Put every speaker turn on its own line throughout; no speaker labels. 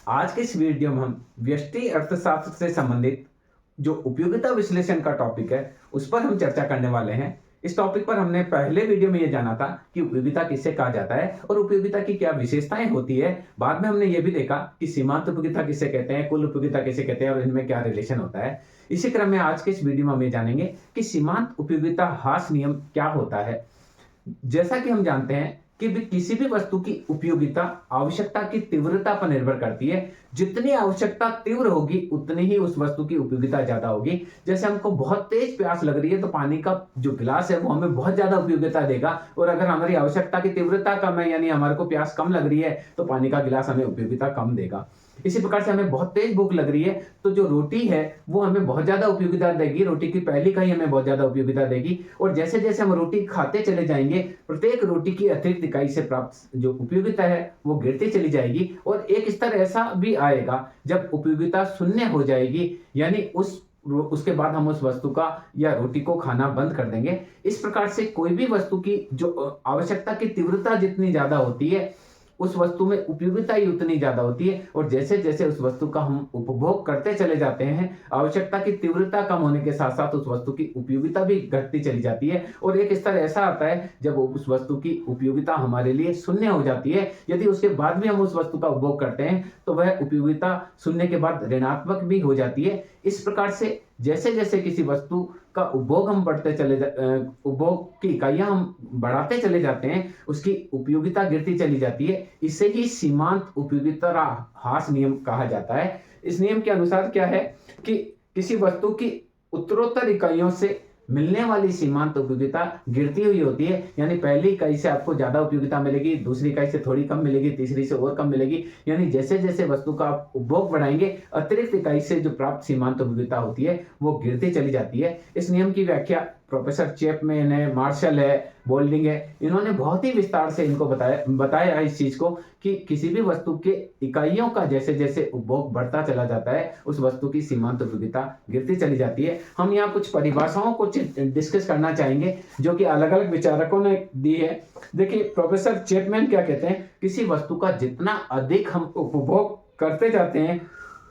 आज के इस वीडियो में हम व्यष्टि अर्थशास्त्र से संबंधित जो उपयोगिता विश्लेषण का टॉपिक है उस पर हम चर्चा करने वाले हैं। इस टॉपिक पर हमने पहले वीडियो में ये जाना था कि उपयोगिता किसे कहा जाता है और उपयोगिता की क्या विशेषताएं होती है। बाद में हमने ये भी देखा कि सीमांत उपयोगिता किसे कहते हैं, कुल उपयोगिता किसे कहते हैं और इनमें क्या रिलेशन होता है। इसी क्रम में आज के इस वीडियो में हम ये जानेंगे कि सीमांत उपयोगिता ह्रास नियम क्या होता है। जैसा कि हम जानते हैं कि भी किसी भी वस्तु की उपयोगिता आवश्यकता की तीव्रता पर निर्भर करती है। जितनी आवश्यकता तीव्र होगी उतनी ही उस वस्तु की उपयोगिता ज्यादा होगी। जैसे हमको बहुत तेज प्यास लग रही है तो पानी का जो गिलास है वो हमें बहुत ज्यादा उपयोगिता देगा, और अगर हमारी आवश्यकता की तीव्रता कम है यानी हमारे को प्यास कम लग रही है तो पानी का गिलास हमें उपयोगिता कम देगा। इसी प्रकार से हमें बहुत तेज भूख लग रही है तो जो रोटी है वो हमें बहुत ज्यादा उपयोगिता देगी, रोटी की पहली कहीं हमें बहुत ज्यादा उपयोगिता देगी। और जैसे जैसे हम रोटी खाते चले जाएंगे प्रत्येक रोटी की अतिरिक्त इकाई से प्राप्त जो उपयोगिता है वो गिरती चली जाएगी, और एक स्तर ऐसा भी आएगा जब उपयोगिता शून्य हो जाएगी, यानी उसके बाद हम उस वस्तु का या रोटी को खाना बंद कर देंगे। इस प्रकार से कोई भी वस्तु की जो आवश्यकता की तीव्रता जितनी ज्यादा होती है उस वस्तु में उपयोगिता ही उतनी ज्यादा होती है, और जैसे जैसे उस वस्तु का हम उपभोग करते चले जाते हैं आवश्यकता की तीव्रता कम होने के साथ साथ उस वस्तु की उपयोगिता भी घटती चली जाती है, और एक स्तर ऐसा आता है जब उस वस्तु की उपयोगिता हमारे लिए शून्य हो जाती है। यदि उसके बाद भी हम उस वस्तु का उपभोग करते हैं तो वह उपयोगिता शून्य के बाद ऋणात्मक भी हो जाती है। इस प्रकार से जैसे जैसे किसी वस्तु का उपभोग हम उपभोग की इकाइयां हम बढ़ाते चले जाते हैं उसकी उपयोगिता गिरती चली जाती है। इसे ही सीमांत उपयोगिता ह्रास नियम कहा जाता है। इस नियम के अनुसार क्या है कि किसी वस्तु की उत्तरोत्तर इकाइयों से मिलने वाली सीमांत उपयोगिता गिरती हुई होती है, यानी पहली इकाई से आपको ज्यादा उपयोगिता मिलेगी, दूसरी इकाई से थोड़ी कम मिलेगी, तीसरी से और कम मिलेगी, यानी जैसे जैसे वस्तु का आप उपभोग बढ़ाएंगे अतिरिक्त इकाई से जो प्राप्त सीमांत उपयोगिता होती है वो गिरती चली जाती है। इस नियम की व्याख्या प्रोफेसर चैपमैन है, मार्शल है, बोल्डिंग है, इन्होंने बहुत ही विस्तार से इनको बताया इस चीज को कि किसी भी वस्तु के इकाइयों का जैसे जैसे उपभोग बढ़ता चला जाता है उस वस्तु की सीमांत उपयोगिता गिरती चली जाती है। हम यहाँ कुछ परिभाषाओं को डिस्कस करना चाहेंगे जो कि अलग अलग विचारकों ने दी है। देखिए प्रोफेसर चैपमैन क्या कहते हैं, किसी वस्तु का जितना अधिक हम उपभोग करते जाते हैं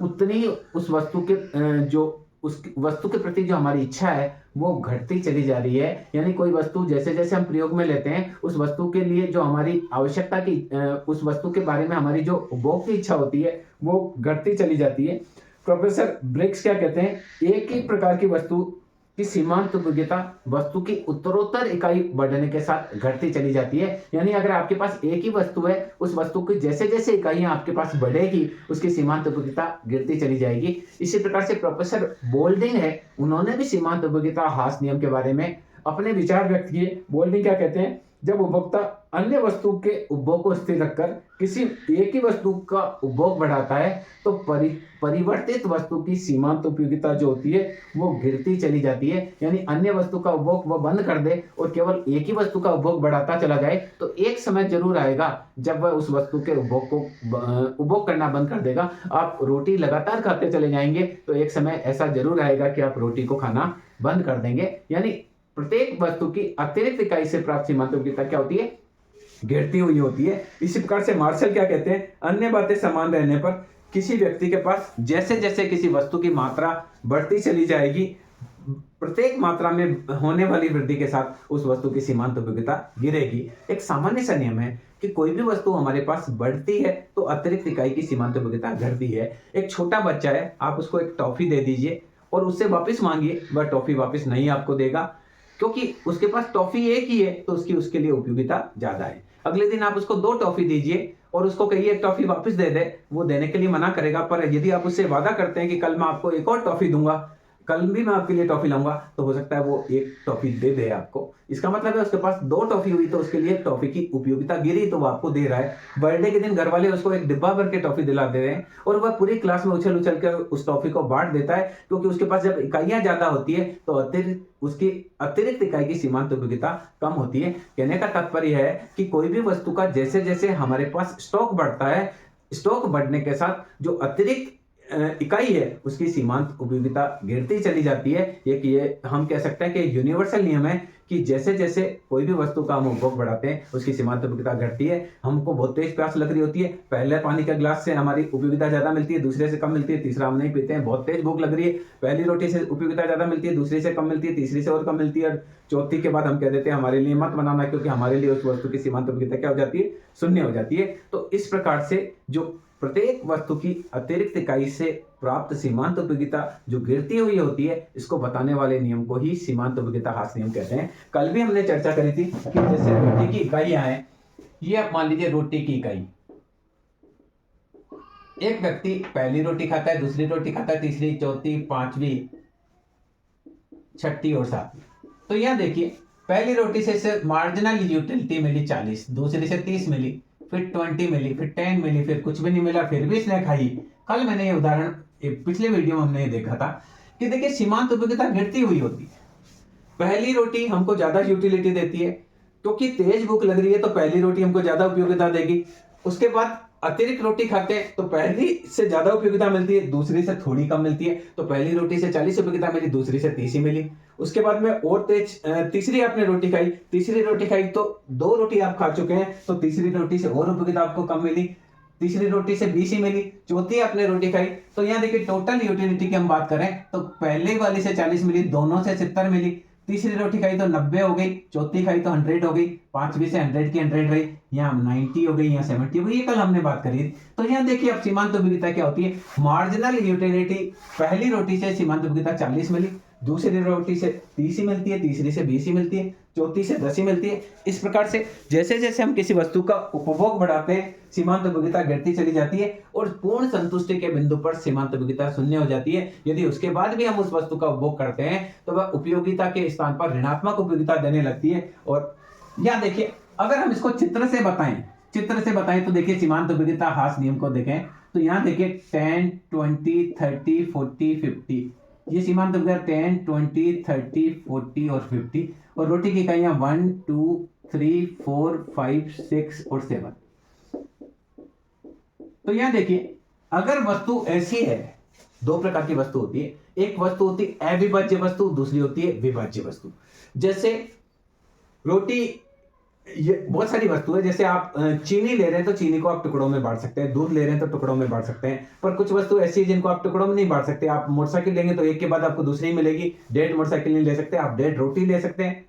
उतनी उस वस्तु के उस वस्तु के प्रति जो हमारी इच्छा है वो घटती चली जा रही है। यानी कोई वस्तु जैसे जैसे हम प्रयोग में लेते हैं उस वस्तु के लिए जो हमारी आवश्यकता की उस वस्तु के बारे में हमारी जो उपभोग की इच्छा होती है वो घटती चली जाती है। प्रोफेसर ब्रिक्स क्या कहते हैं, एक ही प्रकार की वस्तु की सीमांत उपयोगिता वस्तु की उत्तरोत्तर इकाई बढ़ने के साथ घटती चली जाती है। यानी अगर आपके पास एक ही वस्तु है उस वस्तु की जैसे जैसे इकाइयां आपके पास बढ़ेगी उसकी सीमांत उपयोगिता गिरती चली जाएगी। इसी प्रकार से प्रोफेसर बोल्डिंग है, उन्होंने भी सीमांत उपयोगिता ह्रास नियम के बारे में अपने विचार व्यक्त किए। बोल्डिंग क्या कहते हैं, जब उपभोक्ता अन्य वस्तु के उपभोग को स्थिर रखकर किसी एक ही वस्तु का उपभोग बढ़ाता है तो परिवर्तित वस्तु की सीमांत उपयोगिता जो होती है वो गिरती चली जाती है। यानी अन्य वस्तु का उपभोग वो बंद कर दे और केवल एक ही वस्तु का उपभोग बढ़ाता चला जाए तो एक समय जरूर आएगा जब वह उस वस्तु के उपभोग करना बंद कर देगा। आप रोटी लगातार खाते चले जाएंगे तो एक समय ऐसा जरूर आएगा कि आप रोटी को खाना बंद कर देंगे। यानी प्रत्येक वस्तु की अतिरिक्त इकाई से प्राप्त सीमांत उपयोगिता क्या होती है, गिरती हुई होती है। इसी प्रकार से मार्शल क्या कहते हैं, अन्य बातें समान रहने पर किसी व्यक्ति के पास जैसे जैसे किसी वस्तु की मात्रा बढ़ती चली जाएगी प्रत्येक मात्रा में होने वाली वृद्धि के साथ उस वस्तु की सीमांत उपयोगिता गिरेगी। एक सामान्य सा नियम है कि कोई भी वस्तु हमारे पास बढ़ती है तो अतिरिक्त इकाई की सीमांत उपयोगिता घटती है। एक छोटा बच्चा है, आप उसको एक टॉफी दे दीजिए और उससे वापस मांगिए, वह टॉफी वापस नहीं आपको देगा क्योंकि उसके पास टॉफी एक ही है तो उसके लिए उपयोगिता ज्यादा है। अगले दिन आप उसको 2 टॉफी दीजिए और उसको कहिए एक टॉफी वापस दे दे, वो देने के लिए मना करेगा। पर यदि आप उससे वादा करते हैं कि कल मैं आपको एक और टॉफी दूंगा, कल भी मैं आपके लिए टॉफी लाऊंगा, तो हो सकता है वो एक टॉफी दे दे आपको। इसका मतलब है उसके पास 2 टॉफी हुई तो उसके लिए टॉफी की उपयोगिता गिरी तो वो आपको दे रहा है। बर्थडे के दिन घर वाले उसको एक डिब्बा भर के टॉफी दिला दे रहे हैं और वह पूरी क्लास में उछल उछल कर उस टॉफी को बांट देता है क्योंकि उसके पास जब इकाइयां ज्यादा होती है तो उसकी अतिरिक्त इकाई की सीमांत उपयोगिता कम होती है। कहने का तात्पर्य है कि कोई भी वस्तु का जैसे जैसे हमारे पास स्टॉक बढ़ता है, स्टॉक बढ़ने के साथ जो अतिरिक्त इकाई है उसकी सीमांत उपयोगिता गिरती चली जाती है। ये हम कह सकते हैं कि यूनिवर्सल नियम है कि जैसे जैसे कोई भी वस्तु का हम उपभोग बढ़ाते हैं उसकी सीमांत उपयोगिता घटती है। हमको बहुत तेज प्यास लग रही होती है, पहले पानी का गिलास से हमारी उपयोगिता ज़्यादा मिलती है, दूसरे से कम मिलती है, तीसरा हम नहीं पीते हैं। बहुत तेज भूख लग रही है, पहली रोटी से उपयोगिता ज़्यादा मिलती है, दूसरी से कम मिलती है, तीसरी से और कम मिलती है, और चौथी के बाद हम कह देते हैं हमारे लिए मत बनाना, क्योंकि हमारे लिए उस वस्तु की सीमांत उपयोगिता क्या हो जाती है, शून्य हो जाती है। तो इस प्रकार से जो प्रत्येक वस्तु की अतिरिक्त इकाई से प्राप्त सीमांत उपयोगिता जो गिरती हुई होती है, इसको बताने वाले नियम को ही सीमांत उपयोगिता ह्रास नियम कहते हैं। कल भी हमने चर्चा करी थी कि जैसे रोटी की इकाइयां हैं, ये आप मान लीजिए रोटी की इकाई, एक व्यक्ति पहली रोटी खाता है, दूसरी रोटी खाता है, तीसरी, चौथी, पांचवी, छठी और सातवीं। तो यहां देखिए, पहली रोटी से इसे मार्जिनल यूटिलिटी मिली 40, दूसरी से 30 मिली, फिर 20 मिली, फिर 10 मिली, फिर कुछ भी नहीं मिला, फिर भी इसने खाई। कल मैंने ये उदाहरण पिछले वीडियो में हमने ये देखा था कि देखिए सीमांत उपयोगिता गिरती हुई होती है। पहली रोटी हमको ज्यादा यूटिलिटी देती है, क्योंकि तेज भूख लग रही है तो पहली रोटी हमको ज्यादा उपयोगिता देगी। उसके बाद अतिरिक्त रोटी खाते हैं तो पहली से ज्यादा उपयोगिता मिलती है, दूसरी से थोड़ी कम मिलती है। तो पहली रोटी से 40 उपयोगिता मिली, दूसरी से 30 ही मिली। उसके बाद में और तेज तीसरी आपने रोटी खाई, तीसरी रोटी खाई तो 2 रोटी आप खा चुके हैं, तो तीसरी रोटी से और उपयोगिता आपको कम मिली, तीसरी रोटी से 20 ही मिली। चौथी आपने रोटी खाई, तो यहाँ देखिए टोटल यूटिलिटी की हम बात करें तो पहले वाली से 40 मिली, दोनों से 70 मिली, तीसरी रोटी खाई तो 90 हो गई, चौथी खाई तो 100 हो गई, पांचवी से 100 की 100 रही, यहाँ 90 हो गई, यहाँ 70 हो गई। ये कल हमने बात करी। तो यहाँ देखिए अब सीमांत उपयोगिता क्या होती है। मार्जिनल यूटिलिटी, पहली रोटी से सीमांत उपयोगिता 40 मिली, दूसरी रोटी से 30 ही मिलती है, तीसरी से 20 ही मिलती है, चौथी से 10 ही मिलती है। इस प्रकार से जैसे जैसे हम किसी वस्तु का उपभोग बढ़ाते हैं, सीमांत उपयोगिता गिरती चली जाती है और पूर्ण संतुष्टि के बिंदु पर सीमांत उपयोगिता शून्य हो जाती है। यदि उसके बाद भी हम उस वस्तु का उपभोग करते हैं तो वह उपयोगिता के स्थान पर ऋणात्मक उपयोगिता देने लगती है। और यहाँ देखिए, अगर हम इसको चित्र से बताएं तो देखिए सीमांत उपयोगिता ह्रास नियम को देखें तो यहाँ देखिए 10, 20, 30, 40, 50, ये सीमांत उपयोगिता 10, 20, 30, 40 और 50। और रोटी की इकाइयां 1, 2, 3, 4, 5, 6 और 7। तो यहां देखिए, अगर वस्तु ऐसी है, दो प्रकार की वस्तु होती है, एक वस्तु होती है अविभाज्य वस्तु, दूसरी होती है विभाज्य वस्तु। जैसे रोटी, ये बहुत सारी वस्तु है, जैसे आप चीनी ले रहे हैं तो चीनी को आप टुकड़ों में बांट सकते हैं, दूध ले रहे हैं तो टुकड़ों में बांट सकते हैं। पर कुछ वस्तु ऐसी है जिनको आप टुकड़ों में नहीं बांट सकते। आप मोटरसाइकिल लेंगे तो एक के बाद आपको दूसरी मिलेगी, 1.5 मोटरसाइकिल नहीं ले सकते, आप 1.5 रोटी ले सकते हैं,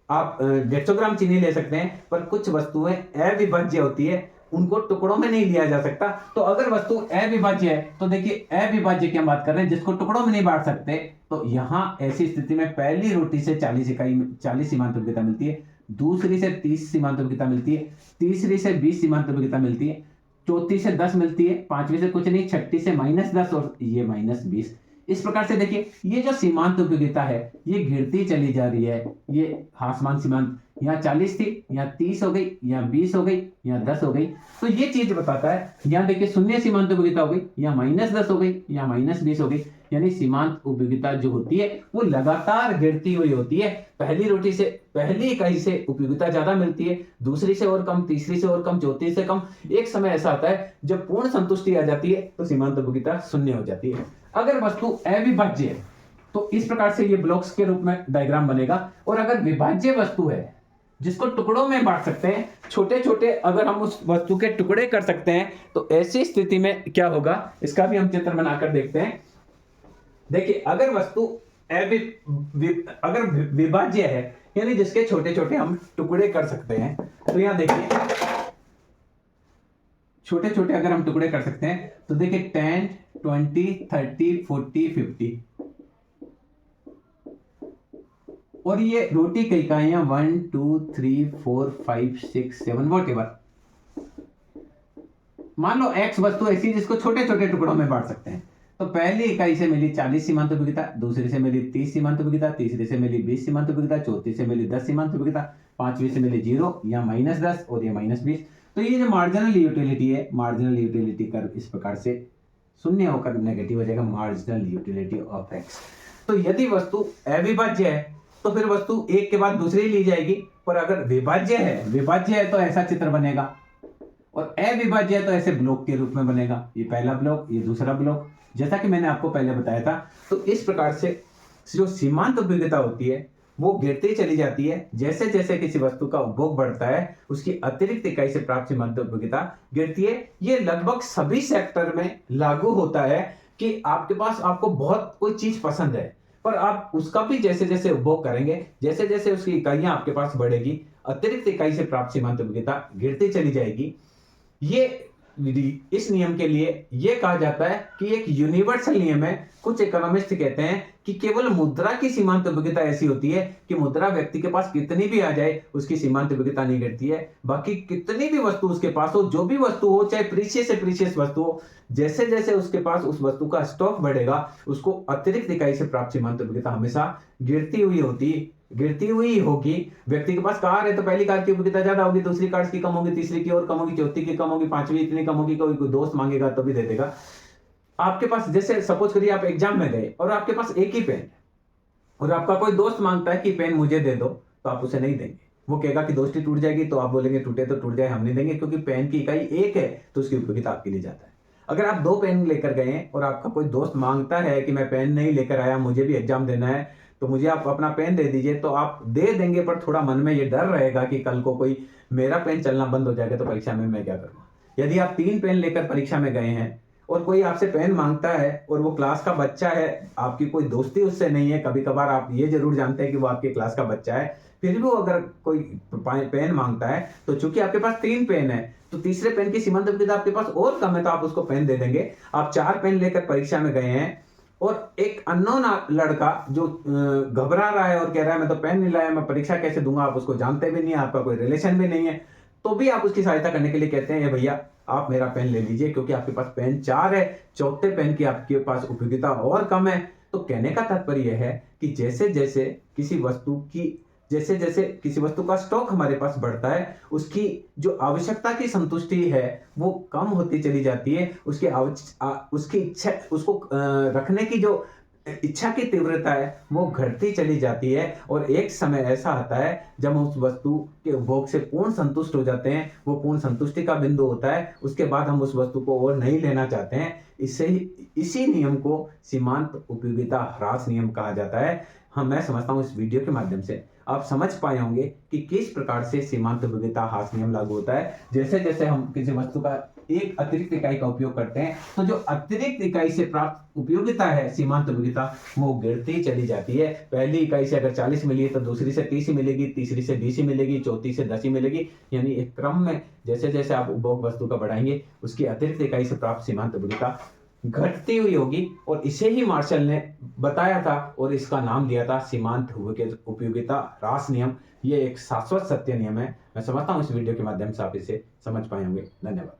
आप 150 ग्राम चीनी ले सकते हैं। पर कुछ वस्तुएं अविभाज्य होती है, उनको टुकड़ों में नहीं लिया जा सकता। तो अगर वस्तु अविभाज्य है तो देखिए, अविभाज्य की हम बात कर रहे हैं जिसको टुकड़ों में नहीं बांट सकते, तो यहां ऐसी स्थिति में पहली रोटी से 40 सीमांत उपयोगिता मिलती है, दूसरी से 30 सीमांत उपयोगिता मिलती है, तीसरी से 20 सीमांत उपयोगिता मिलती है, चौथी से 10 मिलती है, पांचवी से कुछ नहीं, छठी से -10 और ये -20। इस प्रकार से देखिए, ये जो सीमांत उपयोगिता है ये गिरती चली जा रही है। ये ह्रासमान सीमांत, यहाँ 40 थी, यहाँ 30 हो गई, यहाँ 20 हो गई, यहाँ 10 हो गई। तो ये चीज बताता है, यहाँ देखिए शून्य सीमांत उपयोगिता हो गई, यहाँ -10 हो गई, यहाँ -20 हो गई। यानी सीमांत उपयोगिता जो होती है वो लगातार गिरती हुई होती है। पहली रोटी से, पहली इकाई से उपयोगिता ज्यादा मिलती है, दूसरी से और कम, तीसरी से और कम, चौथी से कम। एक समय ऐसा आता है जब पूर्ण संतुष्टि आ जाती है तो सीमांत उपयोगिता शून्य हो जाती है। अगर वस्तु अविभाज्य है तो इस प्रकार से ये ब्लॉक्स के रूप में डायग्राम बनेगा। और अगर विभाज्य वस्तु है जिसको टुकड़ों में बांट सकते हैं, छोटे छोटे अगर हम उस वस्तु के टुकड़े कर सकते हैं, तो ऐसी स्थिति में क्या होगा, इसका भी हम चित्र बनाकर देखते हैं। देखिए, अगर वस्तु अगर विभाज्य है, यानी जिसके छोटे छोटे हम टुकड़े कर सकते हैं, तो यहां देखिए छोटे छोटे अगर हम टुकड़े कर सकते हैं तो देखिए 10, 20, 30, 40, 50। और ये रोटी की इकाइयां 1, 2, 3, 4, 5, 6, 7 वॉटेवर। मान लो x वस्तु ऐसी जिसको छोटे छोटे टुकड़ों में बांट सकते हैं। तो पहली इकाई से मिली 40 सीमांत उपयोगिता, दूसरी से मिली 30 सीमांत उपयोगिता, तीसरी से मिली 20 सीमांत उपयोगिता, चौथी से मिली 10 सीमांत उपयोगिता, पांचवी से मिली 0 या -10 और ये -20। तो ये जो मार्जिनल यूटिलिटी है, मार्जिनल यूटिलिटी कर्व इस प्रकार से शून्य होकर नेगेटिव हो जाएगा, मार्जिनल यूटिलिटी ऑफ x। तो यदि वस्तु अविभाज्य है तो फिर वस्तु एक के बाद दूसरी ली जाएगी। पर अगर विभाज्य है तो ऐसा चित्र बनेगा, और अविभाज्य है तो ऐसे ब्लॉक के रूप में बनेगा। ये पहला ब्लॉक, ये दूसरा ब्लॉक, जैसा कि मैंने आपको पहले बताया था। तो इस प्रकार से जो सीमांत उपयोगिता होती है वो गिरती चली जाती है। जैसे जैसे किसी वस्तु का उपभोग बढ़ता है, उसकी अतिरिक्त इकाई से प्राप्त सीमांत उपयोगिता गिरती है। ये लगभग सभी सेक्टर में लागू होता है कि आपके पास आपको बहुत कोई चीज पसंद है, पर आप उसका भी जैसे जैसे उपभोग करेंगे, जैसे जैसे उसकी इकाइयां आपके पास बढ़ेगी, अतिरिक्त इकाई से प्राप्त सीमांत उपयोगिता गिरती चली जाएगी। ये इस नियम के लिए यह कहा जाता है कि एक यूनिवर्सल नियम है। कुछ इकोनॉमिस्ट कहते हैं कि केवल मुद्रा की सीमांत उपयोगिता ऐसी होती है कि मुद्रा व्यक्ति के पास कितनी भी आ जाए, उसकी सीमांत उपयोगिता नहीं गिरती है। बाकी कितनी भी वस्तु उसके पास हो, जो भी वस्तु हो, चाहे प्रीशियस से प्रीशियस वस्तु हो, जैसे जैसे उसके पास उस वस्तु का स्टॉक बढ़ेगा, उसको अतिरिक्त इकाई से प्राप्त सीमांत उपयोगिता हमेशा गिरती हुई होगी। व्यक्ति के पास कार है तो पहली कार की उपयोगिता ज्यादा होगी, दूसरी कार की कम होगी, तीसरी की और कम होगी, चौथी की कम होगी, पांचवी इतनी कम होगी, कोई दोस्त मांगेगा तो भी दे देगा। आपके पास जैसे सपोज करिए आप एग्जाम में गए और आपके पास एक ही पेन है और आपका कोई दोस्त मांगता है कि पेन मुझे दे दो, तो आप उसे नहीं देंगे। वो कहेगा कि दोस्ती टूट जाएगी, तो आप बोलेंगे टूटे तो टूट जाए, हम नहीं देंगे, क्योंकि पेन की इकाई एक है तो उसकी उपयोगिता आपके लिए ज्यादा है। अगर आप 2 पेन लेकर गए हैं और आपका कोई दोस्त मांगता है कि मैं पेन नहीं लेकर आया, मुझे भी एग्जाम देना है, तो मुझे आप अपना पेन दे दीजिए, तो आप दे देंगे, पर थोड़ा मन में ये डर रहेगा कि कल को कोई मेरा पेन चलना बंद हो जाएगा तो परीक्षा में मैं क्या करूंगा। यदि आप 3 पेन लेकर परीक्षा में गए हैं और कोई आपसे पेन मांगता है और वो क्लास का बच्चा है, आपकी कोई दोस्ती उससे नहीं है, कभी कभार आप ये जरूर जानते हैं कि वो आपके क्लास का बच्चा है, फिर भी वो अगर कोई पेन मांगता है, तो चूंकि आपके पास 3 पेन है तो तीसरे पेन की सीमांत उपयोगिता आपके पास और कम है, तो आप उसको पेन दे देंगे। आप 4 पेन लेकर परीक्षा में गए हैं और एक अननोन लड़का जो घबरा रहा है और कह रहा है मैं तो पेन नहीं लाया, मैं परीक्षा कैसे दूंगा, आप उसको जानते भी नहीं है, आपका कोई रिलेशन भी नहीं है, तो भी आप उसकी सहायता करने के लिए कहते हैं ये भैया आप मेरा पेन ले लीजिए, क्योंकि आपके पास पेन 4 है, चौथे पेन की आपके पास उपयोगिता और कम है। तो कहने का तात्पर्य यह है कि जैसे जैसे किसी वस्तु का स्टॉक हमारे पास बढ़ता है, उसकी जो आवश्यकता की संतुष्टि है वो कम होती चली जाती है, उसकी इच्छा, उसको रखने की जो इच्छा की तीव्रता है वो घटती चली जाती है, और एक समय ऐसा आता है जब हम उस वस्तु के उपभोग से पूर्ण संतुष्ट हो जाते हैं। वो पूर्ण संतुष्टि का बिंदु होता है, उसके बाद हम उस वस्तु को और नहीं लेना चाहते हैं। इसी नियम को सीमांत उपयोगिता ह्रास नियम कहा जाता है। मैं समझता हूं इस वीडियो के माध्यम से आप समझ पाए होंगे कि किस प्रकार से सीमांत उपयोगिता ह्रास नियम लागू होता है। जैसे जैसे हम किसी वस्तु का एक अतिरिक्त इकाई का उपयोग करते हैं, तो जो अतिरिक्त इकाई से प्राप्त उपयोगिता है, सीमांत उपयोगिता, वो गिरती चली जाती है। पहली इकाई से अगर 40 मिली है तो दूसरी से 30 ही मिलेगी, तीसरी से 20 ही मिलेगी, चौथी से 10 ही मिलेगी। यानी एक क्रम में जैसे जैसे आप उपभोग वस्तु का बढ़ाएंगे, उसकी अतिरिक्त इकाई से प्राप्त सीमांत उपयोगिता घटती हुई होगी। और इसे ही मार्शल ने बताया था और इसका नाम दिया था सीमांत उपयोगिता ह्रास नियम। ये एक शाश्वत सत्य नियम है। मैं समझता हूं इस वीडियो के माध्यम से आप इसे समझ पाए होंगे। धन्यवाद।